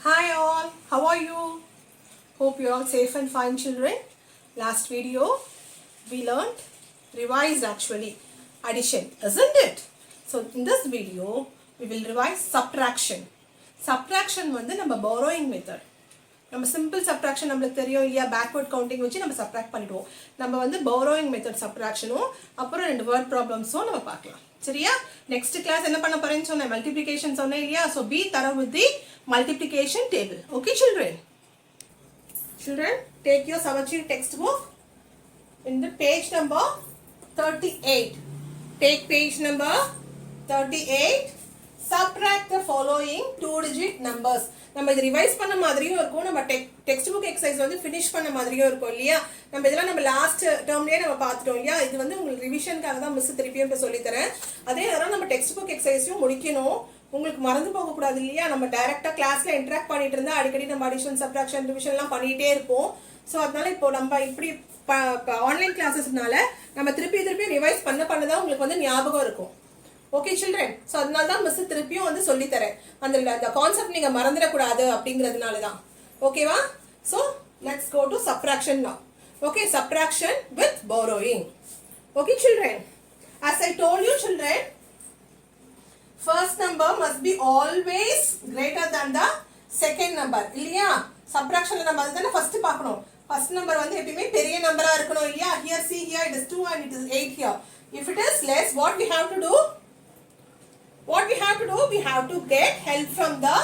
Hi all, how are you? Hope you're all safe and fine, children. Last video we learned, revised actually, addition, isn't it? So in this video we will revise subtraction. Subtraction வந்து நம்ம borrowing method. நம்ம simple subtraction நம்மளுக்கு தெரியும் இல்லையா, backward counting வச்சு நம்ம subtract பண்ணிடுவோம். நம்ம வந்து borrowing method subtractionும் அப்புறம் ரெண்டு word problemsும் நம்ம பார்க்கலாம். சரியா? நெக்ஸ்ட் கிளாஸ் என்ன பண்ண போறேன்னு சொன்னேன், மல்டிப்ளிகேஷன் சொன்னேன் இல்லையா. So be thorough with the multiplication table. Okay children? Children, take your Samachir textbook in the page number 38. Take page number 38. Subtract the following two-digit numbers. நம்ம இது ரிவைஸ் பண்ண மாதிரியும் இருக்கும், நம்ம டெக்ஸ்ட் புக் எக்ஸசைஸ் வந்து finish பண்ண மாதிரியும் இருக்கும் இல்லையா. நம்ம இதெல்லாம் நம்ம லாஸ்ட் டேர்ம்லயே நம்ம பார்த்துட்டோம் இல்லையா. இது வந்து உங்களுக்கு ரிவிஷனுக்காக தான் மிஸ் திருப்பியும் இப்போ சொல்லித்தரேன். அதே நேரம் நம்ம டெக்ஸ்ட் புக் எக்ஸசைஸையும் முடிக்கணும், உங்களுக்கு மறந்து போகக்கூடாது இல்லையா. நம்ம டைரக்டா கிளாஸ்ல இன்டராக்ட் பண்ணிட்டு இருந்தா அடிக்கடி நம்ம அடிஷன் சப்ட்ராக்ஷன் ரிவிஷன்லாம் பண்ணிட்டே இருப்போம். ஸோ அதனால இப்போ நம்ம இப்படி ஆன்லைன் கிளாஸஸ்னால நம்ம திருப்பி ரிவைஸ் பண்ணதான் உங்களுக்கு வந்து ஞாபகம் இருக்கும். ஓகே சில்ட்ரன், ஸோ அதனால தான் மிஸ் திருப்பியும் வந்து சொல்லித்தரேன், அந்த கான்செப்ட் நீங்க மறந்துடக்கூடாது அப்படிங்கிறதுனால தான். ஓகேவா? So let's go to subtraction now. Okay, subtraction with borrowing. Okay children, as I told you children, first number must be always greater than the second number இல்லையா. சப்ட்ராக்ஷன்ல நம்ம அதுதானே ஃபர்ஸ்ட் பார்க்கணும். ஃபர்ஸ்ட் நம்பர் வந்து எப்பயுமே பெரிய நம்பரா இருக்கணும் இல்லையா. here see here it is 2 and it is 8 here. If it is less, what we have to do? We have to get help from the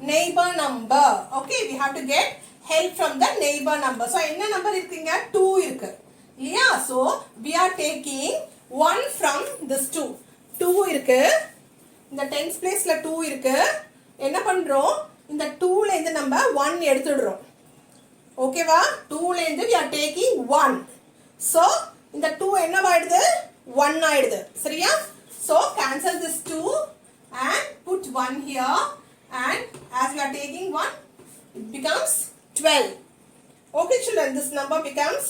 neighbor number. Okay, we have to get help from the neighbor number. So என்ன number இருக்குங்க? 2 இருக்கு இல்லையா. So we are taking 1 from this 2. 2 இருக்கு, இந்த tens placeல 2 இருக்கு. என்ன பண்றோம், இந்த 2ல இருந்து நம்ம 1 எடுத்துடுறோம். ஓகேவா? 2ல இருந்து we are taking 1. So இந்த 2 என்னவாயிடுது? 1 ஆயிடுது. சரியா? So cancel this 2 and put 1 here, and as we are taking 1 it becomes 12. Okay children, this number becomes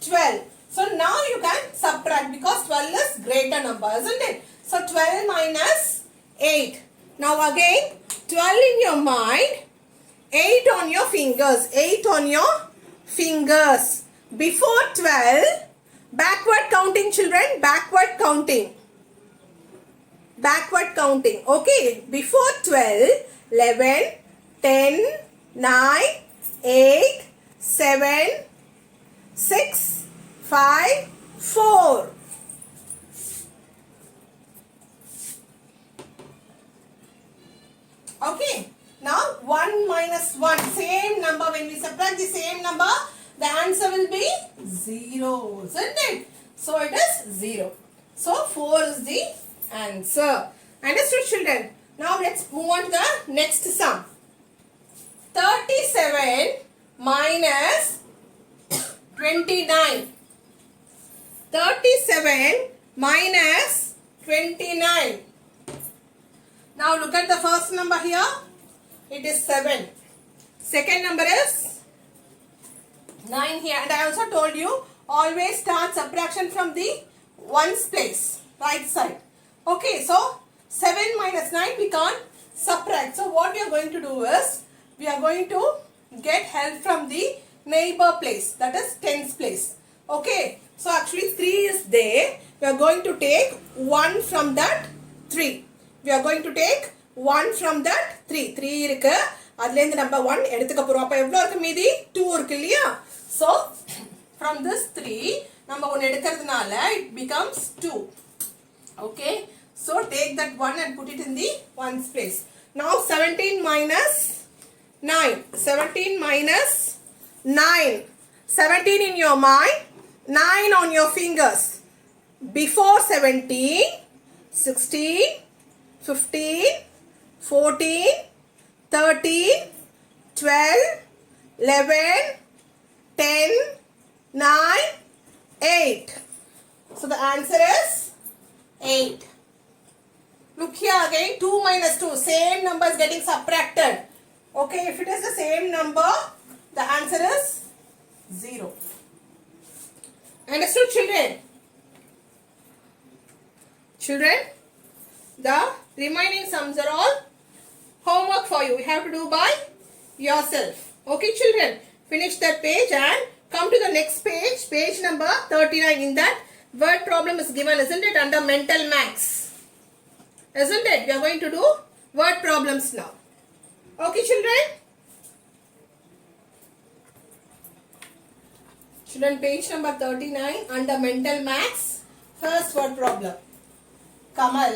12. So now you can subtract because 12 is greater number, isn't it? So 12 minus 8. Now again 12 in your mind, 8 on your fingers. 8 on your fingers. Before 12, backward counting children, backward counting. Backward counting. Okay, before 12, 11, 10, 9, 8, 7, 6, 5, 4. Okay, now 1 minus 1, same number. When we subtract the same number, the answer will be 0, isn't it? So it is 0. So 4 is the answer. Understood children? Now let's move on to the next sum. 37 minus 29. 37 minus 29. Now look at the first number here. It is 7. Second number is 9 here. And I also told you, always start subtraction from the ones place, right side. Okay, so 7 minus 9 we can't subtract. So what we are going to do is, we are going to get help from the neighbor place, that is tens place. Okay, so actually 3 is there. We are going to take 1 from that 3. We are going to take 1 from that 3. 3 இருக்கு, அதுல இருந்து நம்ம 1 எடுத்துக்க போறோம். அப்ப எவ்வளவு இருக்கு மீதி? 2 இருக்கு இல்லையா. So from this 3 நம்ம 1 எடுக்கிறதுனால it becomes 2. Okay, so take that 1 and put it in the ones place. Now 17 minus 9. 17 minus 9. 17 in your mind, 9 on your fingers. Before 17, 16, 15, 14, 13, 12, 11, 10, 9, 8. So the answer is 8. Look here again, 2 minus 2, same number is getting subtracted. Okay, if it is the same number, the answer is 0. Understood children? Children, the remaining sums are all homework for you. We have to do by yourself. Okay, children, finish that page and come to the next page, page number 39. In that, word problem is given, isn't it, under mental max? Isn't it? We are going to do word problems now. Okay, children? Children, page number 39 under mental max. First word problem. Kamal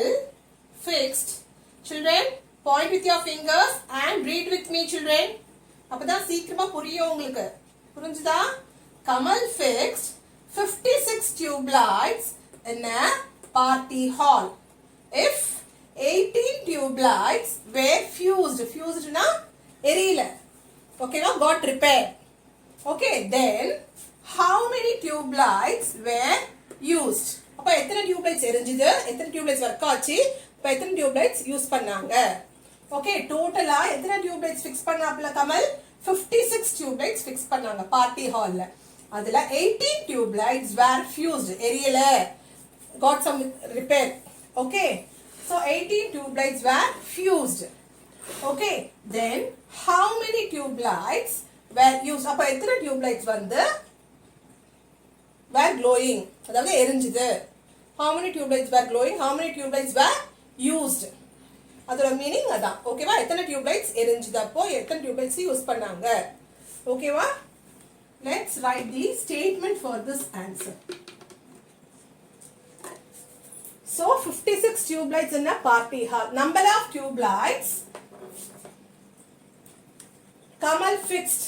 fixed. Children, point with your fingers and read with me, children. அப்பதான் சீக்கிரமா புரியும் உங்களுக்கு. புரிஞ்சுதா? Kamal fixed 56 tube lights in a party hall. If 18 tube lights were fused. Fused na erila. Okay, now got repaired. Okay, then how many tube lights were used? அப்ப எத்தனை tube lights எரிஞ்சுது, எத்தனை tube lights work ஆச்சு, இப்ப எத்தனை tube lights use பண்ணாங்க? Okay, டோட்டலா எத்தனை tube lights fix பண்ணாப்ல கமல்? 56 டியூப் லைட்ஸ் ஃபிக்ஸ் பண்ணாங்க பார்ட்டி ஹால்ல. அதுல 18 டியூப் லைட்ஸ் were fused, எரியல, got some repair. Okay, so 18 tube lights were fused. Okay, then how many tube lights were used? அப்ப எத்தனை டியூப் லைட்ஸ் வந்து were glowing, அதாவது எரிஞ்சுது. How many tube lights were glowing? How many tube lights were used? அதோட meaning அதான். ஓகேவா? எத்தனை tube lights எரிஞ்சுது, அப்போ எத்தனை டியூப் லைட்ஸ் யூஸ் பண்ணாங்க. ஓகேவா? Let's write the statement for this answer. So 56 tube lights in a party hall. Number of tube lights Kamal fixed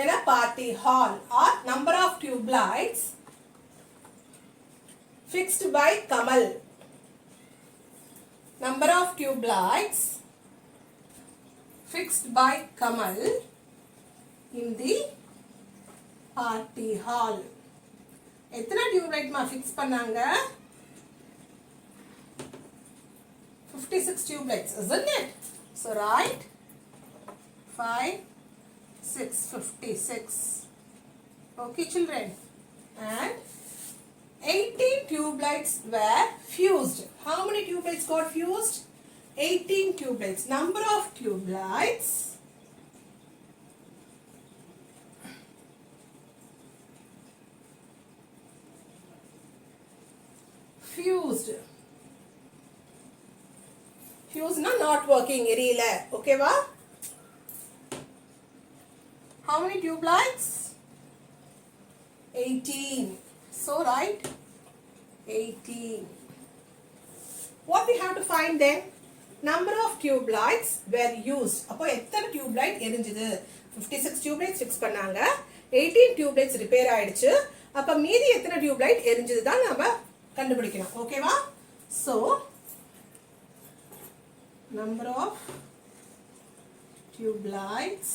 in a party hall, or number of tube lights fixed by Kamal. Number of tube lights fixed by Kamal in the party hall. எத்தனை tube light மா fix பண்ணாங்க? 56 tube lights, isn't it? So write 5, 6, 56. Okay, children. And 18 tube lights were fused. How many tube lights got fused? 18 tube lights. Number of tube lights fused. Fuse na not working, erila. Okay va? How many tube lights? 18. So write 18. What we have to find then? Number of tube lights were used. அப்போ எத்தனை tube light எரிஞ்சுது? 56 tube lights fix பண்ணாங்க, 18 tube lights repair ஆயிடுச்சு. அப்ப மீதி எத்தனை tube light எரிஞ்சுது தான் நாம கண்டுபிடிக்கணும். ஓகேவா? So number of tube lights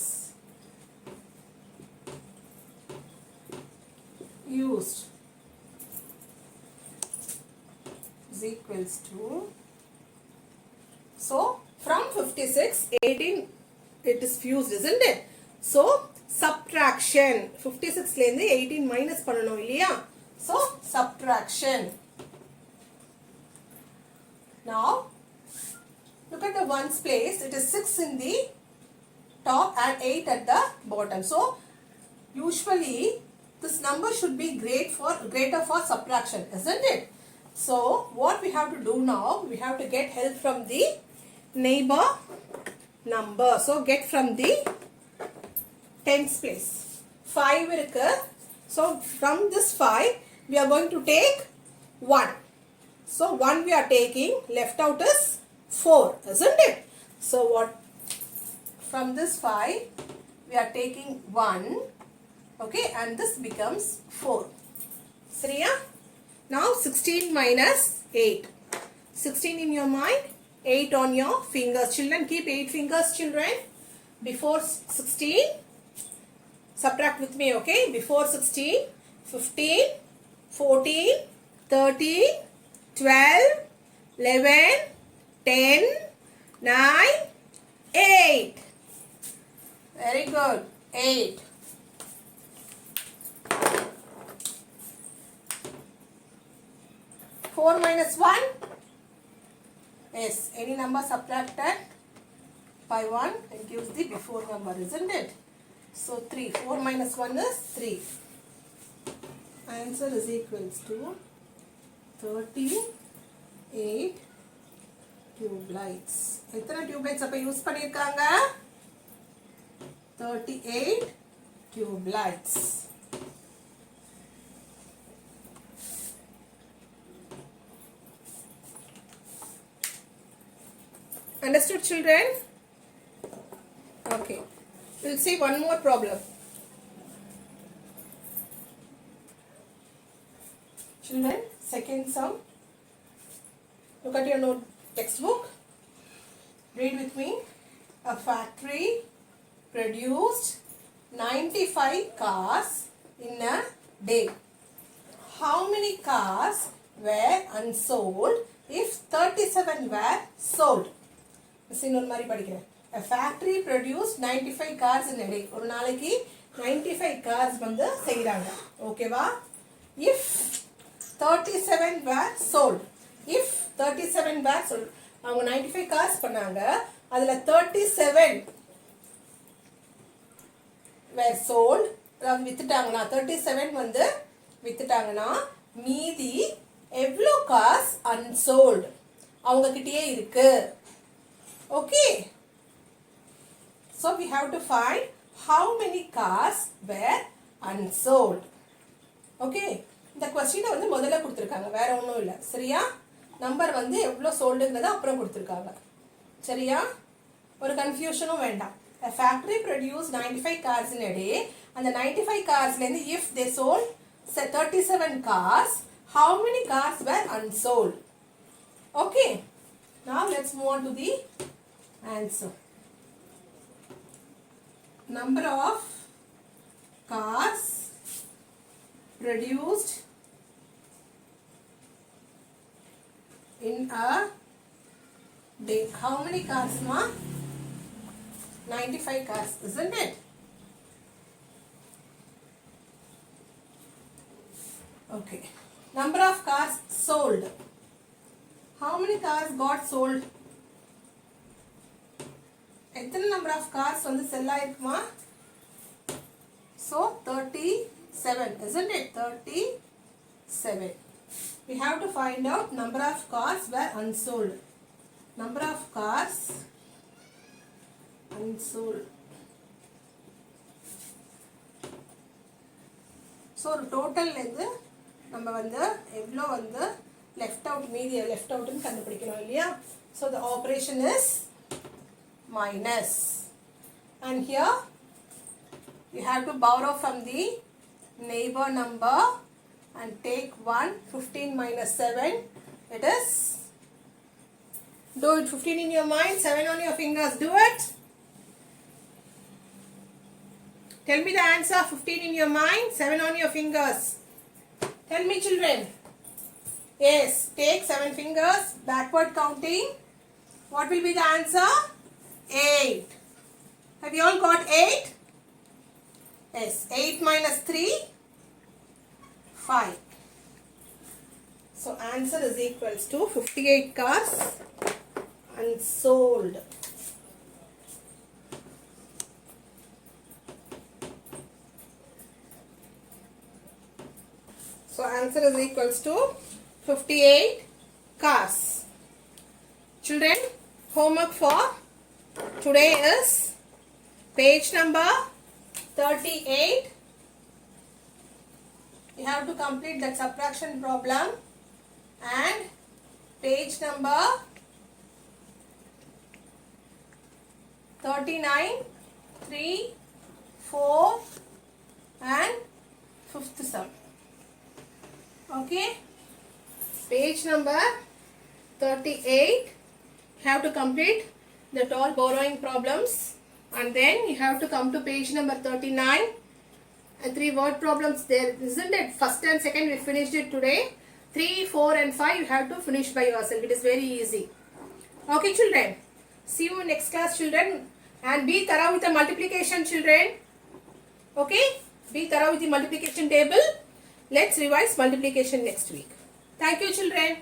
used is equals to, so from 56 18 it is fused, isn't it? So subtraction, 56 ல இருந்து 18 minus பண்ணனும் இல்லையா? So subtraction. Now look at the ones place. It is 6 in the top and 8 at the bottom. So usually this number should be greater for subtraction, isn't it? So what we have to do now, we have to get help from the neighbor number. So get from the tens place. 5 irukku. So from this 5 we are going to take 1. So 1 we are taking, left out is 4, isn't it? So what, from this 5 we are taking 1. Okay, and this becomes 4. Sriya? Now 16 minus 8. 16 in your mind, 8 on your fingers. Children, keep 8 fingers, children. Before 16, subtract with me, okay? Before 16, 15, 14, 13, 12, 11, 10, 9, 8. Very good. 8. Four minus 1? Yes. Any number subtracted? by 1 and gives the before number, isn't it? So 3. 4 minus 1 is 3. Answer is equals to 38 tube lights. எத்தனை tube lights அப்ப use பண்ணிருக்காங்க? 38 tube lights. Understood, children? Okay. We'll see one more problem. Children, second sum. Look at your note textbook. Read with me. A factory produced 95 cars in a day. How many cars were unsold if 37 were sold? இன்னொரு மாதிரி படிக்கிறேன். A factory produced 95 cars in a day. ஒரு நாளைக்கு 95 cars வந்து செய்றாங்க. ஓகேவா? If 37 were sold. If 37 were sold. அவங்க 95 cars பண்ணாங்க. அதுல 37 were sold. அதாவது வித்துட்டாங்கன்னா 37 வந்து வித்துட்டாங்கன்னா மீதி எவ்வளோ cars unsold அவங்க கிட்டயே இருக்கு. Okay. So we have to find how many cars were unsold. Okay. இந்த क्वेश्चन வந்து முதல்ல கொடுத்திருக்காங்க. வேற ஒண்ணும் இல்ல. சரியா? நம்பர் வந்து எவ்வளவு சோல்டுங்கறத அப்புறம் கொடுத்திருக்காங்க. சரியா? ஒரு கன்ஃபியூஷனும் வேண்டாம். A factory produced 95 cars in a day. அந்த 95 carsல இருந்து if they sold 37 cars, how many cars were unsold? Okay. Now let's move on to the answer. Number of cars produced in a day. How many cars, ma? 95 cars, isn't it? Okay. Number of cars sold. How many cars got sold? எத்தனை number of cars வந்து sell ஆயிருக்குமா? So 37, isn't it? 37. We have to find out number of cars were unsold. Number of cars unsold. So total இருந்து நம்ம வந்து எவ்வளோ வந்து left out மீதி left out ன்னு கண்டுபிடிக்கணும் இல்லையா? So the operation is minus. And here you have to borrow from the neighbor number and take 1. 15 minus 7. It is. Do it 15 in your mind, 7 on your fingers. Do it. Tell me the answer. 15 in your mind, 7 on your fingers. Tell me, children. Yes, take 7 fingers. Backward counting. What will be the answer? 8. Have you all got 8? Yes. 8 minus 3. 5. So answer is equals to 58 cars unsold. So answer is equals to 58 cars. Children, homework for today is page number 38. You have to complete that subtraction problem, and page number 39, 3, 4 and 5th sum. Okay. Page number 38. You have to complete that all borrowing problems, and then you have to come to page number 39. And 3 word problems there, isn't it? First and second we finished it today. 3, 4 and 5 you have to finish by yourself. It is very easy. Okay, children. See you in next class, children. And be thorough with the multiplication, children. Okay? Be thorough with the multiplication table. Let's revise multiplication next week. Thank you, children.